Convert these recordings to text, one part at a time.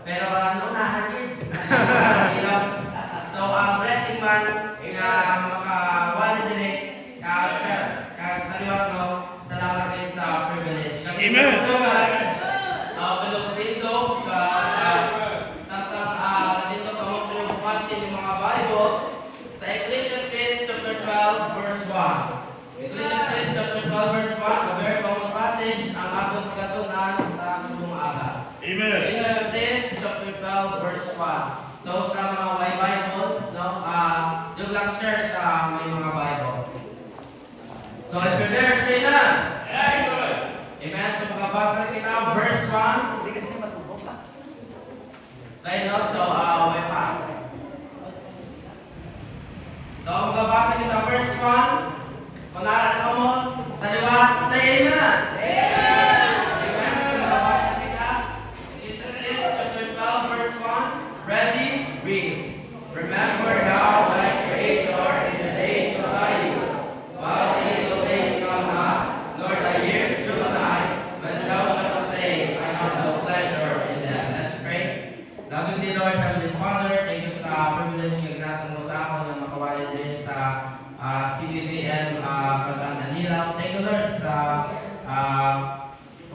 Pero naunahan yun. So, blessing man nga makawala direct sa liwat mo, salamat kayo sa privilege. Amen. Balog dito, dito kamot yung bukasin yung mga Bibles sa Ecclesiastes chapter 12 verse 1. Ecclesiastes chapter 12 verse 1, a very common passage ang atong pagkatunan sa subong aga. Amen. Ecclesiastes chapter 12 verse 1. So sa mga may Bible, no, yung lang share sa may mga Bible. So if you're there, say amen. Amen. Amen. So magabasa kita verse 1. Hindi kasi masubok pa. Right now, so way pa. So magabasa kita verse 1. Kunaran ka mo sa liwat, say amen. Amen. So magabasa kita. Ecclesiastes chapter 12 verse 1. Ready? Read. Remember thou thy Creator in the days of thy youth, while the evil days come not, nor thy years draw nigh, when thou shalt say, I have no pleasure in them. Let's pray. Loving thee, Lord, Heavenly Father, thank you sa privilege nga ginatong mo sa ako na makawali din sa CBBM Pag-Ananilaw. Thank you, Lord, sa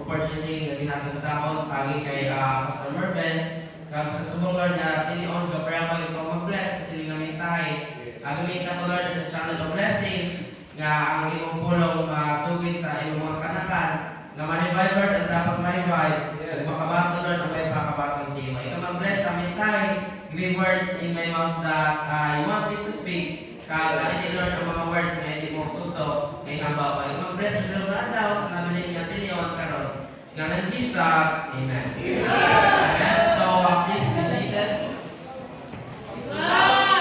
opportunity nga ginatong sa ako pagi kay Pastor Mervin. Kag sa subong Lord na tinion ka para pag ito mag-bless kasi nga mensahe. Gamitin ka Lord sa channel of blessing nga ang imong pulong masugid sa imong mga kanakan nga ma-revive Lord at dapat ma-revive. Kag makabato Lord ang may pakabatong sa imo. Ikaw mag-bless sa mensahe. Give words in my mouth that you want me to speak. Kag hindi Lord ang mga words na hindi mo gusto ngay ambaw pa. Mag-bless sa Lord na daw sa nabilin nga tinion karon. Sa ngalan ni Jesus. Amen. Amen. So please be seated.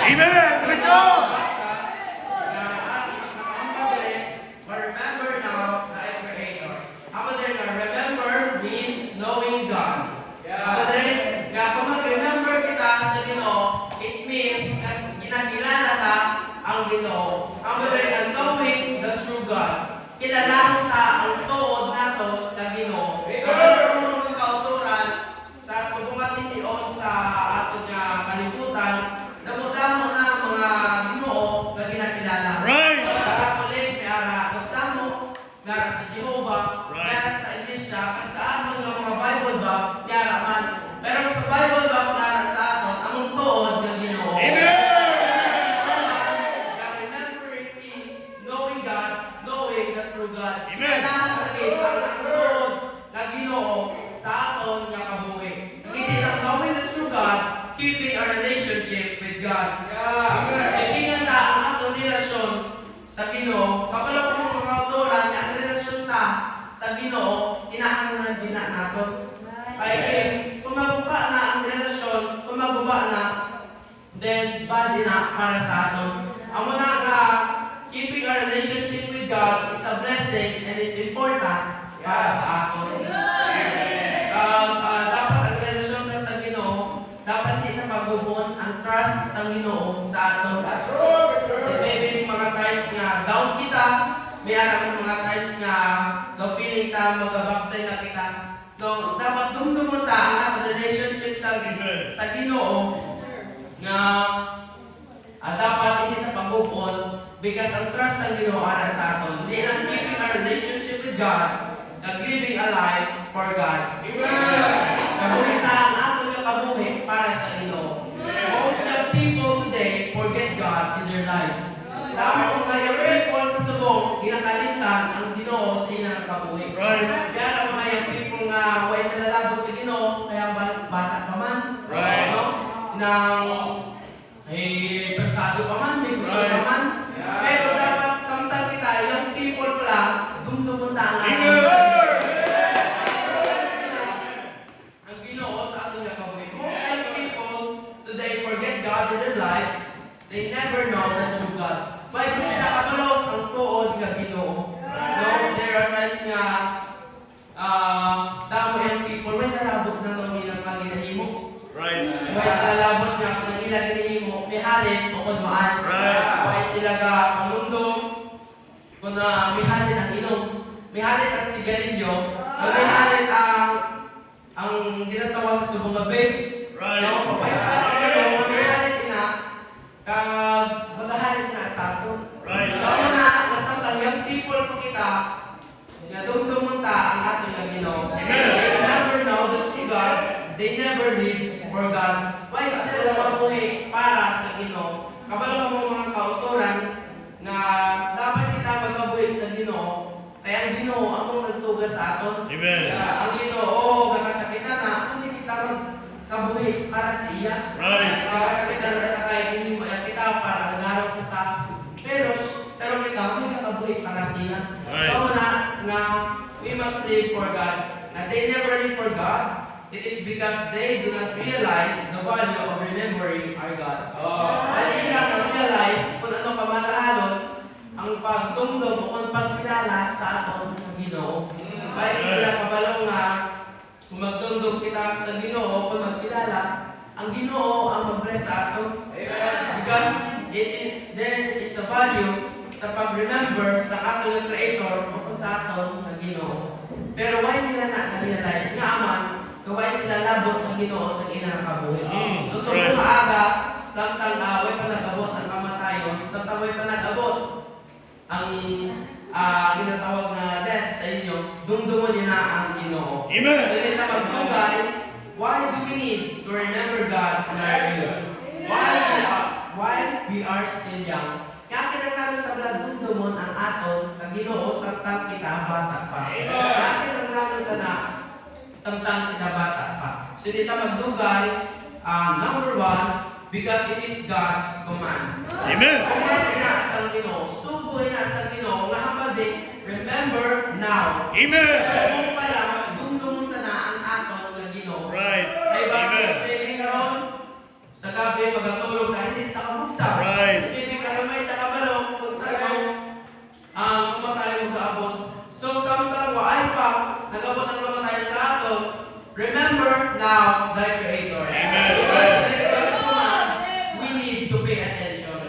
Amen. Diretso. But remember now thy Creator. Remember means knowing God. Kung mag-remember kita sa Ginoo, it means ginakilala ta ang Ginoo. Ang knowing the true God. Kilalahan ta ang tuod nato na Ginoo. Sa mga kauturan sa subungan tinion sa ato nga kalibutan, damo-damo na mga Ginoo nga ginakilala. Right. Sa Catholic, may ara damo, may ara sa Jehovah, may ara sa Iglesia, kag sa aton nga mga Bible ba, may ara man. Pero sa Bible ba, may ara sa aton, among tuod nga Ginoo. Amen. Remembering means knowing God, knowing the true God. Amen. Kailangan natin ang tuod nga Ginoo sa aton nga kabuhi. Hindi lang knowing the true God, keeping our relationship with God. Tingnan ta ang atong relasyon sa Ginoo. Kapag mo mga autoran, ang relasyon ta sa Ginoo, kinahanglan din na naton. Kaya kung mabuka na ang relasyon, kung maguba na, then bad din na para sa aton. Ang muna nga, keeping our relationship with God is a blessing and it's important para sa aton. Dapat ang relasyon na sa Ginoo, dapat din na magubon ang trust ng Ginoo sa aton. Maybe mga times nga down kita, may arang mga times nga daw feeling ta magabaksay na kita. No, dapat dumdumon ta ang atong relationship sa Ginoo nga dapat hindi na pagubon because ang trust ng Ginoo ara sa aton. Hindi lang keeping our relationship with God, and living a life for God. Kabuhita ang atong nga kabuhi para sa Ginoo. Most of people today forget God in their lives. Damo mga young people sa subong, ginakalimtan ang Ginoo sa ilang kabuhi. Right. Kaya ang mga young people nga way sa lalabot sa Ginoo, kaya bata pa man. Right. No? Nang persado pa man, may gusto pa man. Pero dapat samtang kita, young people pala, dumdumon ta ang ang Ginoo sa ating kabuhi. Most young people today forget God in their lives. They never know the true God. Why di sila kapalos ang tuod nga Ginoo? No, there are times nga damo young people may nalabot na ng ilang mga ginahimo. Right. Why sila labot nga kung ang ilang ginahimo may halit tukod maan. Right. Why sila ga panundong kung may halit ang inom, may halit ang sigarilyo, may halit ang ang ginatawag sa mga babe. Right. No? Kaya sa kabalo, magahalit na, kag magahalit na sa ato. Right. So, ako na, nasang young people po kita, nga dumdumunta ang ating nga Ginoo. Amen. They never know the true God. They never live for God. Why kasi sila mabuhay para sa Ginoo? Kabalo mo mga kauturan na dapat kita magabuhay sa Ginoo. Kaya ang Ginoo among nagtugas sa aton. Amen. Ang Ginoo gakasakitan na kundi kita magkabuhay para sa iya. Right. Gakasakitan na sa kay hindi maya kita para ngarap ka sa pero kita hindi ka kabuhay para sa iya. Right. So na we must live for God. Na they never live for God. It is because they do not realize the value of remembering our God. Dahil hindi lang na-realize kung ano kamalahalon ang pagdumdum o ang pagkilala sa aton ng Ginoo. Kaya sila kabalaw nga kung magdumdum kita sa Ginoo o kung magkilala, ang Ginoo ang mag-bless sa aton. Because there is a value sa pag-remember sa ating Creator o kung sa aton ng Ginoo. Pero why nila na-realize nga aman kaway sila labot sa Ginoo sa inang kabuhi. So right. maaga, samtang way pa nag-abot ang kamatayon, samtang way pa nag-abot ang ginatawag na death sa inyo, dumdumon niya na ang Ginoo. Amen. Dili na magdugay, why do we need to remember God in our youth? While we are still young. Kaya kinanglan tabla dumdumon ang aton ang Ginoo samtang kita bata pa. Kaya kinanglan na samtang kita bata pa. So dito magdugay, number one, because it is God's command. Amen. Command na sa Ginoo, sugo na sa Ginoo, nga hambadi, remember now. Amen. Kung pala, dumdumon na ang aton ng Ginoo. Right. Ay ba, Amen. sa pwedeng karon, sa gabi, magatulog ka, hindi takamugta. Right. Pwedeng karon may takabalo, kung saan mo, kumatayo mo kaabot. So, samtang waay pa, nag-abot ang kamatayo sa aton, remember now thy Creator. Amen. Because it is God's command, we need to pay attention.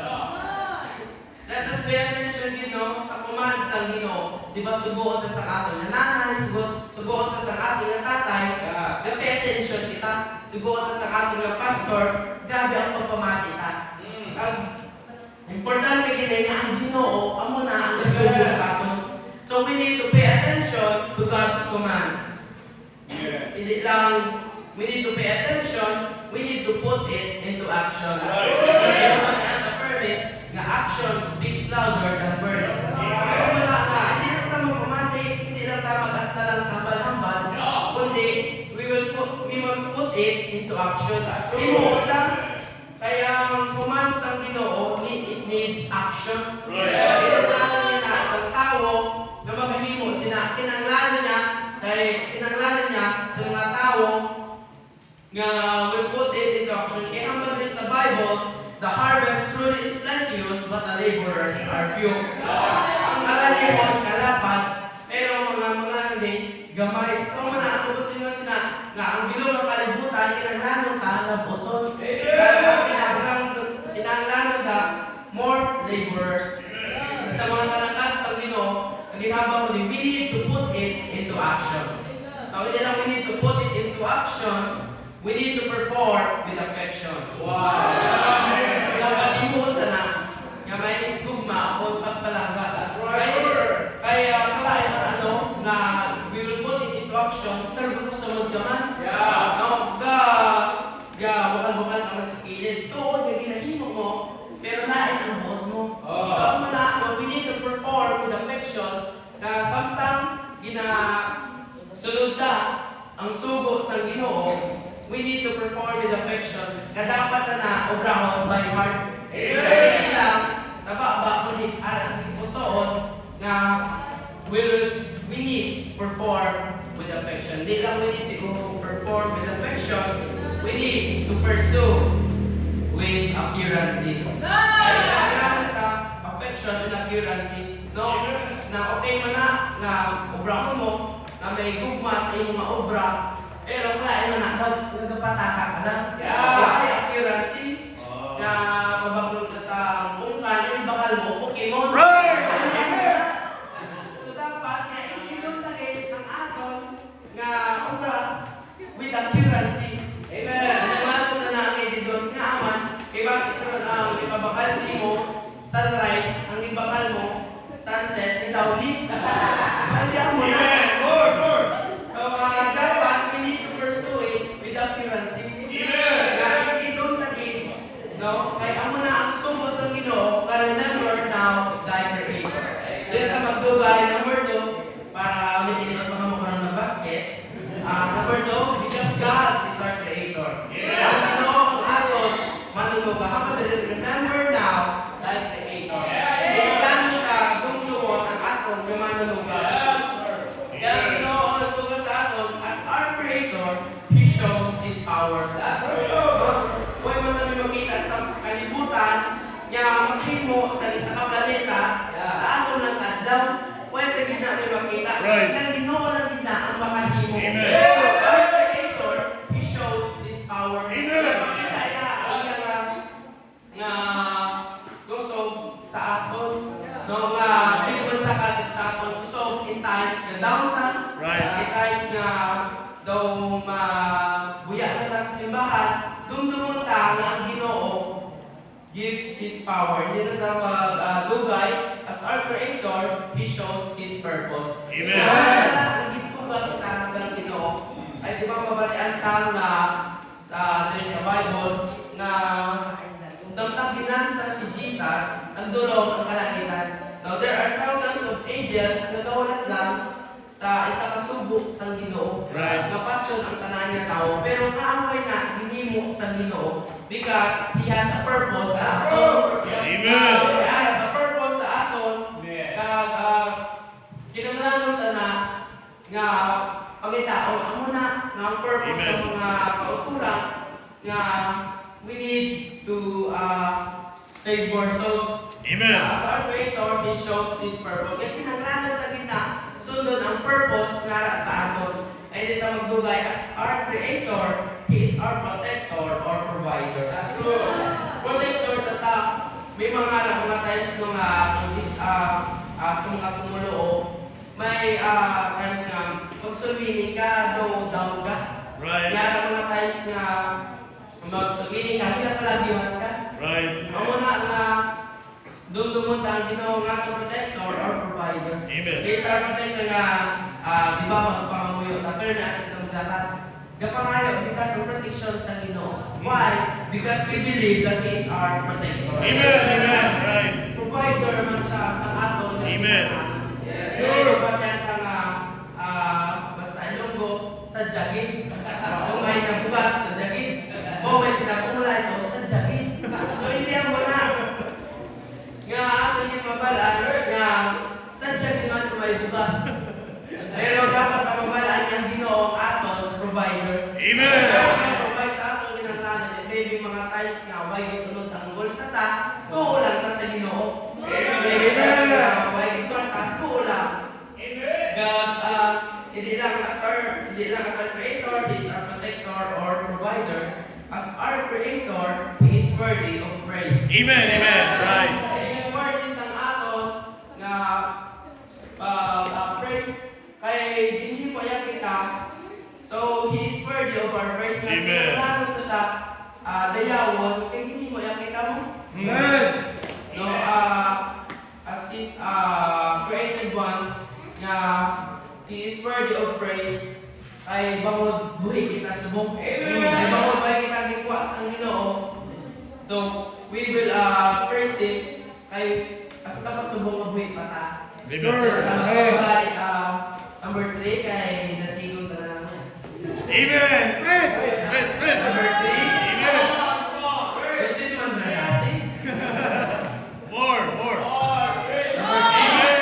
Let us pay attention, sa command sa Ginoo. Di ba sugoon na sa aton na nanay, sugoon na sa aton na tatay, pay attention kita. Sugoon na sa aton na pastor, grabe ang pagpamati ta. Importante gini nga ang Ginoo amo na ang nasugo sa aton. So we need to pay attention to God's command. Hindi lang we need to pay attention, we need to put it into action. Nga action speaks louder than words. So wala nga, hindi lang tayo magpamati, hindi lang tayo mag-asta lang sa hambal-hambal, kundi we must put it into action. Himuotang, kaya ang command sa Ginoo, it needs action. Kinanglanan niya sa tao na maghimo sina, kinanglanan niya sa mga tao nga will put it into action. Kaya hambal din sa Bible, the harvest truly is plenteous, but the laborers are few. Ang kalalibon, kalapat, pero mga hindi, gamay. So, manatubot sa inyo sina, nga ang bilog ng kalibutan, kinanglanon ta, nabuton. Kinanglanon ta, more laborers. Sa mga talakad sa Ginoo, ang ginagawa ko din, we need to put it into action. So, hindi lang we need to put it into action, we need to perform with affection. Pinapalimutan na nga may tugma o pagpalangga. Kaya kalain man ano na we will put it into action pero gusto mo gaman. No, wakal-wakal ka man sa kilid. Tuon nga ginahimo mo pero lain ang buot mo. So ang we need to perform with affection na samtang sunod ta ang sugo sa Ginoo, we need to perform with affection na dapat na obrahon by heart. Hindi lang sa baba, kundi aras ng pusoon na we need to perform with affection. Hindi lang we need to perform with affection, we need to pursue with accuracy. Kaya kailangan ka affection and accuracy. No? Na okay man na obrahon mo, na may gugma sa iyong mga obra, pero wala na nagpataka ka lang. Wala accuracy na mabaglong ka sa kungkan, yung bakal mo, Pokemon. Right! So dapat, kaya inyong dali ang aton nga obra, we sunset ni Dowdy. Kaya mo na. Amen. More, more. So, dapat we need to pursue it with accuracy. Amen. Nga, idong lagi, no? Kaya amo na ang sumo sa Ginoo, nga remember now, thy Creator. So, yun ka magdugay, number 2, para may piniot mga mukha ng basket. Number 2, because God is our Creator. Ang Ginoo, ang aton, manunuga. Hama dali, remember now, thy Creator. Kaya plano ka, dumduwon ang aton, may manunuga. Kaya ang Ginoo, ang nagtuga sa aton, as our Creator, He shows His power. Huwag mo namin makita sa kalibutan nga maghimo sa isa ka planeta sa aton ng adlaw. Huwag na gina may makita. Right. Ang Ginoo lang gina ang makahimo. Amen. So, our Creator, He shows His power. Amen. Kaya makita niya ang iyang nga kusog sa aton. No, nga pinaman sa katig sa aton. Kusog in times na downtown. Right. In times na daw buya na ta sa simbahan, dumdumon ta nga ang Ginoo gives His power. Hindi na ta dugay as our Creator, He shows His purpose. Amen. Kaya nagitugan ta sa Ginoo ay di ba mabalian ta nga sa there sa Bible nga samtang ginansa si Jesus nagdulong ang kalangitan. Now there are thousands of angels na nawalat lang sa isa ka subok sa Ginoo. Right. Napatyon ang tanan niya tao, pero naamay na hinimo sa Ginoo because He has a purpose sa aton. Amen. He has a purpose sa aton. Kag kinahanglan ta na nga pagitaon amo na nga ang purpose sa Amen. mga kauturan nga we need to save more souls. Amen. As our Creator, He shows His purpose. Kaya kinahanglan ta gina sundon ang purpose nga sa aton. Ay di ta magdugay as our Creator, He is our protector or provider. So, protector ta sa may mga times sa mga tumulo may times nga pagsulwini ka down ka. Right. Kaya mga times nga magsulwini ka, hindi na palagiwan ka. Right. Amo na nga dumdumon ta ang Ginoo nga to protector or provider. Amen. Kaya sa protector nga di ba magpangamuyo ta pero na atis ng dapat. Gapangayo because of protection sa Ginoo. Why? Because we believe that He is our protector. Amen. Amen. Right. Provider man siya sa aton. Amen. Sure. Pagyan ka nga basta ilonggo sa jagin. Kung may nabugas sa jagin. O may pinapumula ito sa jagin. So hindi ang wala. Nga ako siya mabalaan nga sa jagin man kung may bugas. Pero dapat ang mabalaan ang Ginoo ang aton provider. Amen. Provide sa aton ginanglanan. Maybe mga times nga why gitulod ang bulsa ta, tuo lang ta sa Ginoo. Maybe times nga why gitulod ta, tuo lang. God, hindi lang as our Creator, He is our protector or provider. As our Creator, He is worthy of praise. Amen. Amen. Right. He is worthy sang aton nga praise kay dinhi mo ya kita. So He is worthy of our praise. Amen. Plano ta siya dayawon kay dinhi mo ya kita mo. Amen. No, as His created ones nga He is worthy of praise ay bangod buhi kita subok. Ay bangod buhi kita gikuha sa Ginoo. So we will praise Him kay hasta pa subok mabuhi pa ta. Sir. Number 3 kay nasigon ta na niya. Amen. Prince. Prince. Prince. Number 3. Amen. Gusto niyo man malasi? More. More. Amen.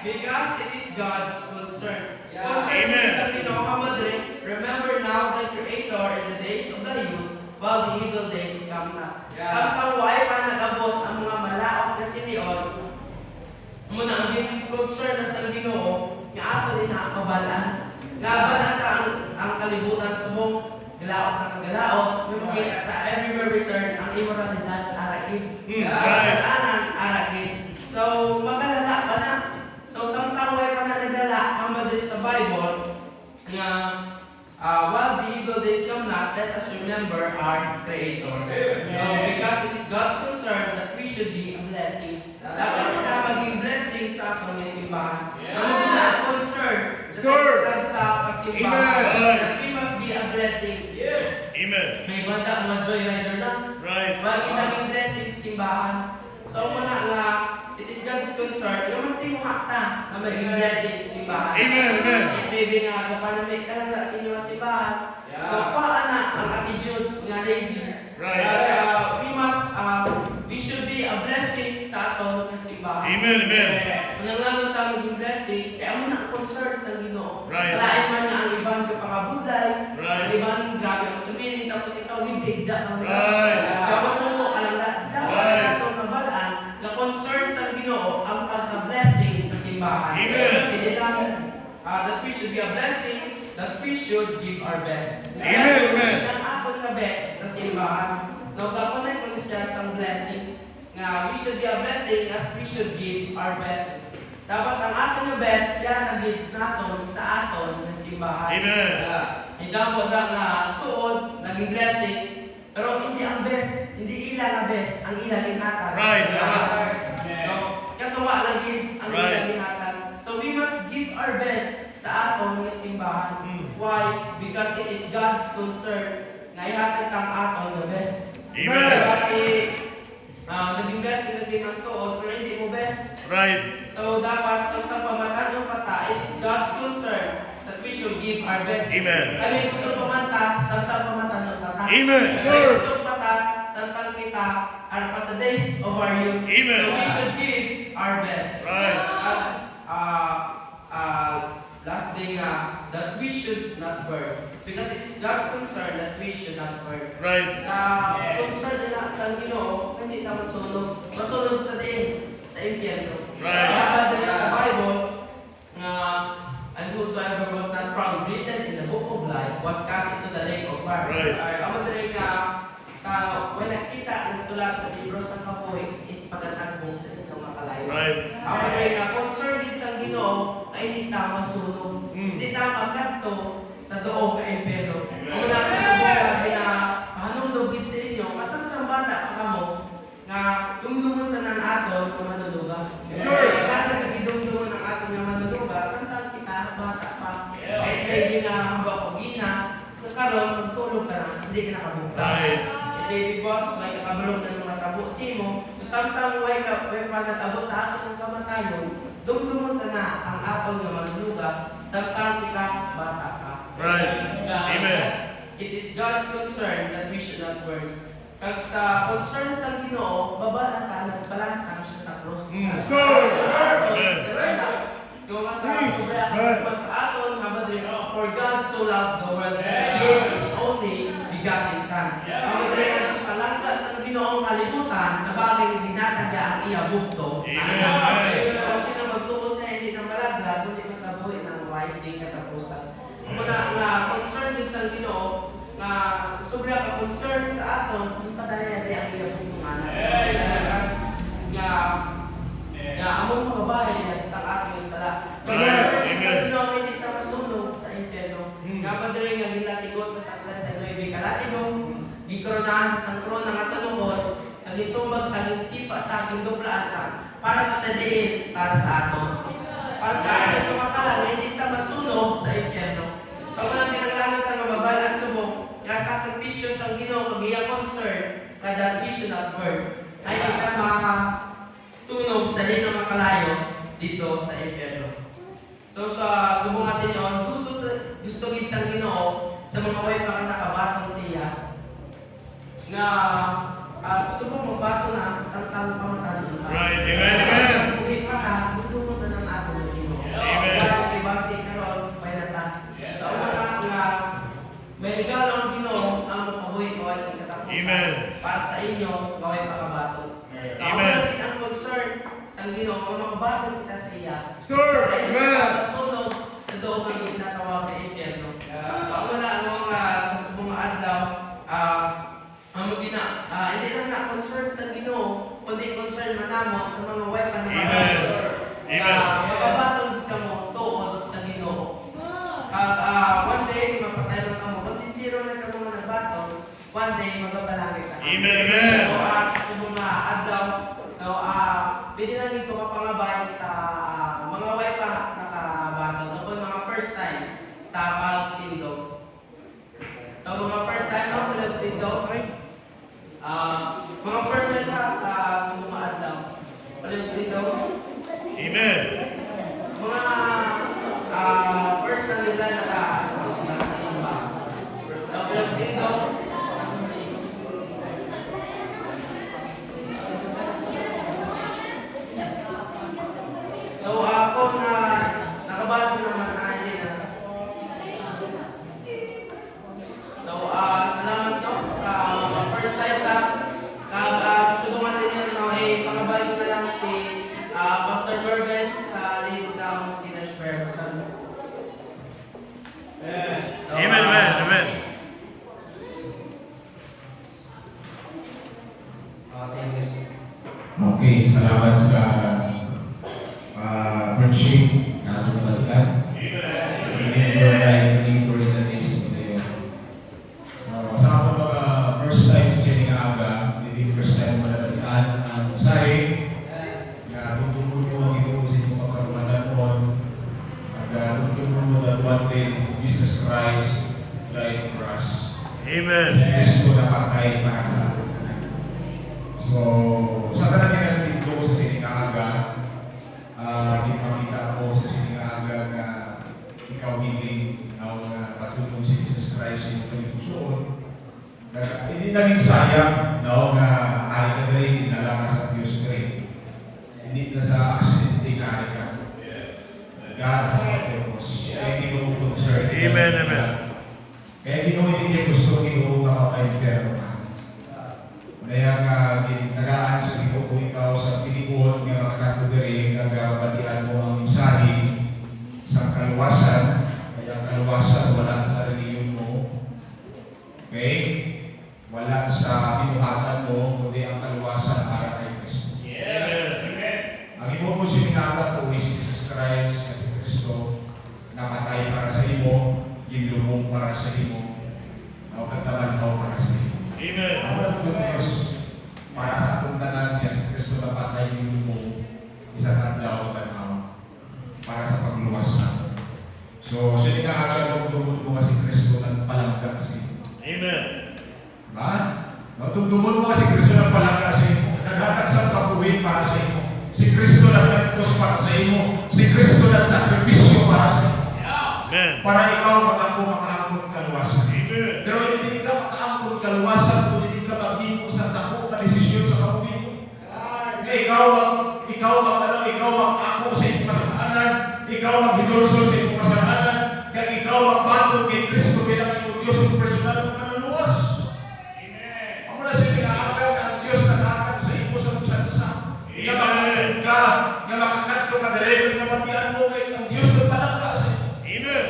Because it is God's concern. Concern Amen. is ang Ginoo kamadre. Remember now the Creator in the days of the youth while the evil days come na. Samtang why pa nagabot ang mga malaot na tiniod, muna ang concern na sa Ginoo nga ato din nakabalaan. Laban ata ang kalibutan subong galaot na galaot, may makita ta everywhere we turn ang immoralidad arakid. Kasalanan arakid. So magalala pa na. So samtang way pa na nagdala ang madali sa Bible nga while the evil days come not, let us remember our Creator. Because it is God's concern that we should be a blessing. Dapat kita maging blessing sa atong simbahan. Ano na ang concern sa kasimbahan? Amen. That we must be a blessing. Amen. May banda mga joyrider lang. Right. Wag kita maging blessing sa simbahan. So muna nga, it is God's concern. Yung manting mo hakta na maging blessing sa simbahan. Amen. Amen. Maybe nga kapanamig ka lang sa inyo sa simbahan. Kapaan na ang attitude nga lazy. Right. We should be a blessing sa aton nga simbahan. Amen. Amen. Kung lang tayo maging blessing, kaya mo na concern sa Ginoo. Right. Kalain man nga ang ibang kapangabudlay, Right. ang ibang grabe ang sumiling, tapos ikaw hindi igda ng Right. Gawin mo alam na, dapat Right. natong nabalaan na concern sa Ginoo ang pagka-blessing sa simbahan. Amen. Hindi lang that we should be a blessing, that we should give our best. Amen. Amen. Ang aton na best sa simbahan. Now, kapunay ko siya sa blessing nga we should be a blessing at we should give our best. Dapat ang aton na best, yan ang give naton sa aton na simbahan. Amen. Hindang na nga tuod, naging blessing, pero hindi ang best, hindi ila na best, ang ila ginatan. Right. No? Katuwa lang din ang ila Right. ginatan. So we must give our best sa aton na simbahan. Why? Because it is God's concern na ihatag kang aton na best. Amen. Kasi naging blessing na din ang tuod, pero hindi mo best. Right. So dapat sa pamatan ng pata, it is God's concern that we should give our best. Amen. Kami gusto pamanta, santang pamatan ng pata. Amen. Kami Sir. gusto pata, santang kita, ano pa sa days of our youth. Amen. So we should give our best. Right. Last day nga, that we should not burn. Because it is God's concern that we should not burn. Right. Concern nila sa Ginoo, hindi na masunog. Masunog sa din, sa impyerno. Right. Kaya there is a Bible, and whosoever was not found written in the book of life was cast into the lake of fire. Right. Amo diri ka sa when nakita ang sulat sa libro sa kapoy, ipatatag mo sa inyong makalayo. Right. Amo diri ka concern din sa Ginoo ay hindi ta masunog. Hindi ta magladto sa doog ka impyerno. Amo na sa subok na hanungdog gid sa inyo, kasang bata pa kamo nga dumdumon tanan aton kung manuluga. Sir. Kada nagidumdumon ang aton nga manuluga, samtang kita bata pa. Kahit maybe na hanggang pagina, karon magtulog ka na, hindi ka nakabukta. Right. Baby boss, may kakabarong na ng matabo simo, samtang way pa natabot sa aton ng kamatayon, dumdumon ta na ang aton nga manuluga, samtang kita bata pa. Right. Amen. It is God's concern that we should not worry. Kag sa concern sa Ginoo, babalata nagbalansa siya sa cross. Sir. Amen. Kung mas sa aton, habadri, for God so loved the world that He gave His only begotten Son. Habadri, ang palangka sa Ginoong kalibutan sa bagay ginatagya ang iya bugto. Amen. Kung sino magtuos na hindi ng malaglag, kundi magkabuhi ng wising katapusan. Muna nga concern din sa Ginoo nga sa sobra ka concern sa aton, yung padala niya ang iya bugto nga among mga bahay niya sa ating sala. Amen. Sa Ginoo ay hindi ta masunog sa impyerno. Nga padre nga gilatigo sa saklan ng Nueve Kalatigo, gikoronahan sa sangkron ng atanungod, naging sumbag sa sipa sa aking duplaan para sa diin para sa aton. Para sa atin yung makala na hindi ta masunog sa impyerno. So mga kinanglangan ta mababalan subong, nga sakripisyo sa Ginoo pag iya concern that we should not burn. Ay hindi ka sunog sa di na makalayo dito sa impyerno. So sa subong natin yun, gusto gid sa Ginoo sa mga way pa nakabatong siya nga sa subong mabato na sa tang pamatan. Right. Amen. Amen. Buhi pa ka, dugtungon na ng ato ng Ginoo. Amen. Kaya ibasi karon may nata. So wala nga may regalo ang Ginoo ang makabuhi kaway sa katapusan. Amen. Para sa inyo, kaway pa kabato. Amen. Ako din ang concern sa Ginoo kung makabato kita sa iya. Sir. Ay, Amen. masunog sa doon ng ginatawag na impyerno. So ako na sa subong adlaw, hindi lang na concern sa Ginoo, kundi concern manamon sa mga weapon na Amen. Amen. makabatong ka mo tuod sa Ginoo. One day, mapatay mo ka mo. Kung sincero na ka mga nagbato, one day magabalangit ka. Amen, amen. So, sa subong nga adlaw, no, pwede na rin ko mapangabay sa mga way pa nakabato. Doon mga first time sa pagtindog. So, mga first time no, pagtindog. Mga first time pa sa subong nga adlaw. Pagtindog. Amen. Mga first na nila nakasimba. So, pagtindog. So, ako na nakabago naman ay So, salamat no sa mga first time ka. Sa subungan din yun, no, pangabay ko na lang si Pastor Jordan sa lead sa Sinners Prayer. So, Amen, amen, amen. Okay, salamat sa preaching na ating nabalikan. Remember na yung for the days of the year. So, sa ako mga first time sa Chening Aga, hindi first time malabalikan ang usay na tutulong mo ito sa inyong pagkarumanan mo at tutulong mo that one day Jesus Christ died for us. Amen. Si Kristo na patay para sa atin. So, sa talagang nagtito sa Chening Aga, ipakita ko sa Chening Aga na ikaw hindi patulong si Jesus Christ sa iyong pusoon. Hindi naging sayang na ari ka rin, dinala ka sa Diyos ka rin. Hindi na sa accident ka ari ka. God has a purpose. Kaya hindi ko concern. Amen, amen. Kaya hindi ko hindi gusto hindi ka mapa-inferno ka. Kaya nga, nagaan sa ito kung ikaw sa pinikon ng mga katudere, nagabatian mo ang mensahe sa kaluwasan, kaya kaluwasan wala sa reliyon mo. Okay? Wala sa binuhatan mo, kundi ang kaluwasan para kay Kristo. Ang imo mo siningata po is Jesus Christ, kasi Kristo, namatay para sa imo, ginlumong para sa imo, nakataman mo para sa imo. Amen. Ang good news para sa atong tanan niya si Kristo na patay yung mo isang adlaw tanaw para sa pagluwas natin. So, siya nga agad tugtugod mo kasi Kristo ng palangga sa iyo. Amen. Diba? Tugtugod mo kasi Kristo ng palangga sa iyo. Naghatag sa kabuhin para sa iyo. Si Kristo nagkatos para sa iyo. Si Kristo nagsakripisyo para sa iyo. Amen. Para ikaw makaangkot kaluwasan. Amen. Pero hindi ka makaangkot kaluwasan kung hindi ka maghimo sa dako na desisyon sa kabuhi mo. Ikaw mag-ako sa iyong kasalanan, ikaw maghidulso sa iyong kasalanan, kaya ikaw magbatong kay Kristo bilang iyong Diyos ang personal na manuluwas. Ako na siya nag-aagaw na ang Diyos nag-aagaw sa iyo sa tsansa. Nga makakatid ka, nga makakatid ka diretso na batian mo kay ang Diyos na palangga sa iyo. Amen.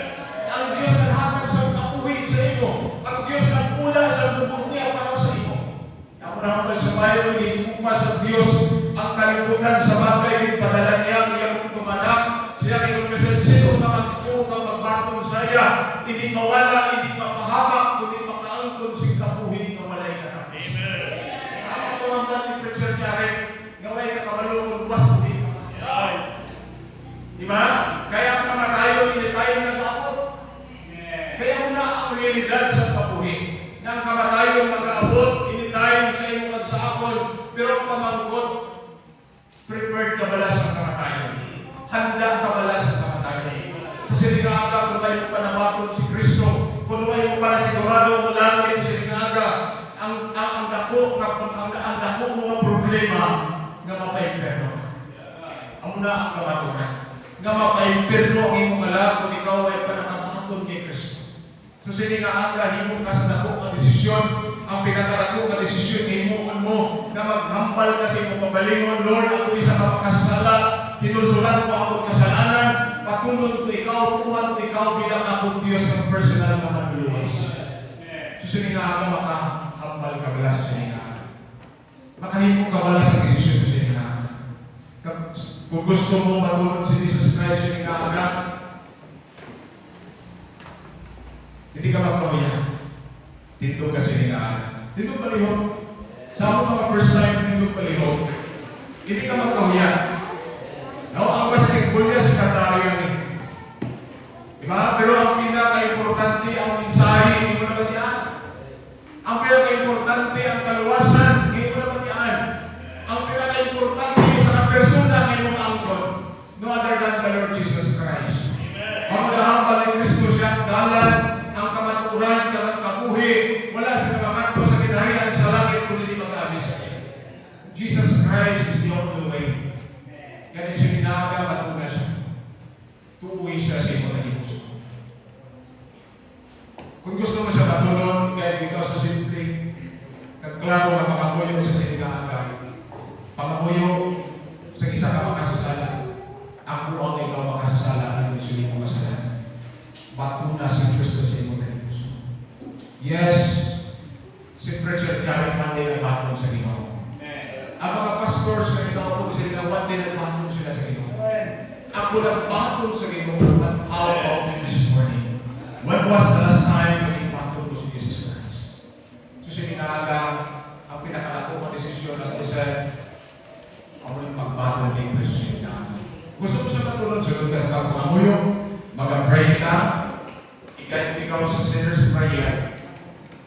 Ang Diyos na hatag sa kapuhi sa iyo. Ang Diyos na pula sa bubong niya para sa iyo. Ako naman sa bayo, hindi mo sa Diyos ang kalimutan sa bagay ng padala niya ang iyang tumanak. Siya kay Sino ka magbatong sa iya. Hindi mawala, hindi mapahamak, kundi makaangkon si kapuhi ng malay ka. Amen. Ako ito ang ni Preacher Jared, gaway ka kamalungod, was hindi ka. Diba? Kaya ang kamatayon, hindi tayo nag-aabot. Kaya muna ang realidad sa kapuhi. Na ang kamatayon mag-aabot, hindi tayo sa iyong magsakon, pero ang pamangkot, prepared ka bala sa kamatayon. Handa ka bala sa kamatayon. Sa sinigaaga, kung tayo panabakot si Kristo, kung tayo para sigurado mo langit sa sinigaaga, ang dako mga problema nga mapayimperno ka. Amo na ang kamaturan. Nga mapayimperno ang iyong kala kung ikaw ay panakabakot kay Kristo. So sinigaaga, himo ka sa dako ang desisyon, ang pinakadako ang desisyon na himuon mo na maghambal ka sa iyong kabalingon. Lord, ako isa ka makasasala, tinulsulan ko akong kasalanan, patulog ko ikaw, tuwan ko ikaw bilang akong Diyos ng personal na manluluwas. So sinigaaga makahambal ka bala sa sinigaaga. Makahimo ka bala sa desisyon sa sinigaaga. Kung gusto mo matulog si Jesus Christ sinigaaga, hindi ka magpawiyan. Dito ka sinigaaga. Tindog palihog. Sa ako mga first time tindog palihog, hindi ka magkahuyan. No, ang basketball niya sa Qatar yan. Diba? Pero ang pinaka-importante, ang mensahe, hindi mo naman yan. Ang pinaka-importante, ang kaluwasan, hindi mo naman yan. Ang pinaka-importante sa persona ngayong angkot, no other than the Lord Jesus Christ. Ang magahambal ni Kristo siya, dalan, ang kamaturan, kabuhi, wala sa nakakanto sa kinaharian sa langit kung hindi mag-aalis sa iyo. Jesus Christ is the only way. Kaya siya ginaaga, matuna siya. Tuuwi siya sa iyo na puso. Kung gusto mo siya matulog, ikaw sa simple, kagklaro ka makamuyo sa sinigaaga, pangamuyo sa isa ka makasasala, ang buong ikaw makasasala, ang gusto mo masala. Matuna si Kristo sa iyo na puso. Yes, si Preacher Jared Monday ang batong sa Ginoo. Ang mga pastors na ginoo sila, one day nagbatong sila sa Ginoo. Ako nagbatong sa Ginoo at how about you this morning? When was the last time na nagbatong ko si Jesus Christ? So sininaga, ang pinakalako mo desisyon na sa isa, ako yung magbatong kay Kristo sininaga. Gusto mo siya matulog, sunod ka sa pagpamuyo, mag-pray ka, ikaw sa sinner's prayer,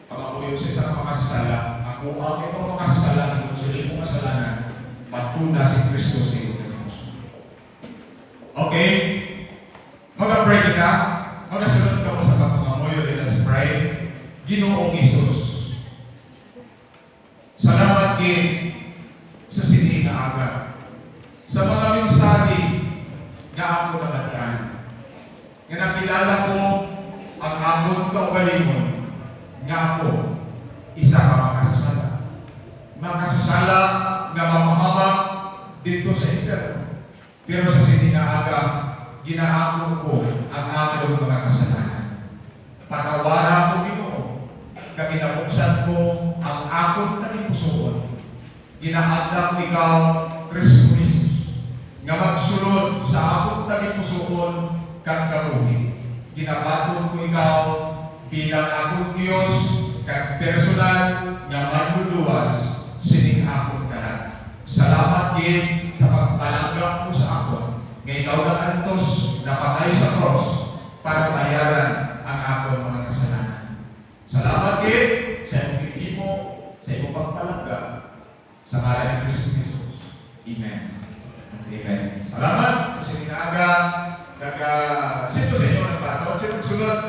pag-amuyo sa isang makasasala, ako ang ikaw makasasala, kung suli mong kasalanan, patuna si Kristo sa iyo. Okay? Mag-pray ka, magasunod ka mo sa pagpangamuyo din sa pray, Ginoong Isus. Salamat din sa sininaaga, sa mga mensahe na ako nagandaan, nga nakilala ko ang akong kaugalingon, nga ako isa ka makasasala. Makasasala nga mamahamak dito sa impyerno. Pero sa sininaaga, ginaako ko ang akong mga kasalanan. Patawara ko Ginoo, kaginabuksan ko ang akong talipusoon. Ginaadla ko ikaw, Kristo Jesus, nga magsulod sa akong talipusoon kang karuhi. Ginabaton ko ikaw bilang akong Diyos kag personal nga magluluwas sining akong kalat. Salamat din sa pagpalanggap mo sa akon. Nga ikaw na antos napatay sa cross para bayaran ang akong mga kasalanan. Salamat din sa iyong kinihimo, sa iyong pagpalanggap sa ngalan ni Kristo Jesus. Amen. Amen. Salamat sa sininaaga. Sino sa inyo nagbato? Sino sunod?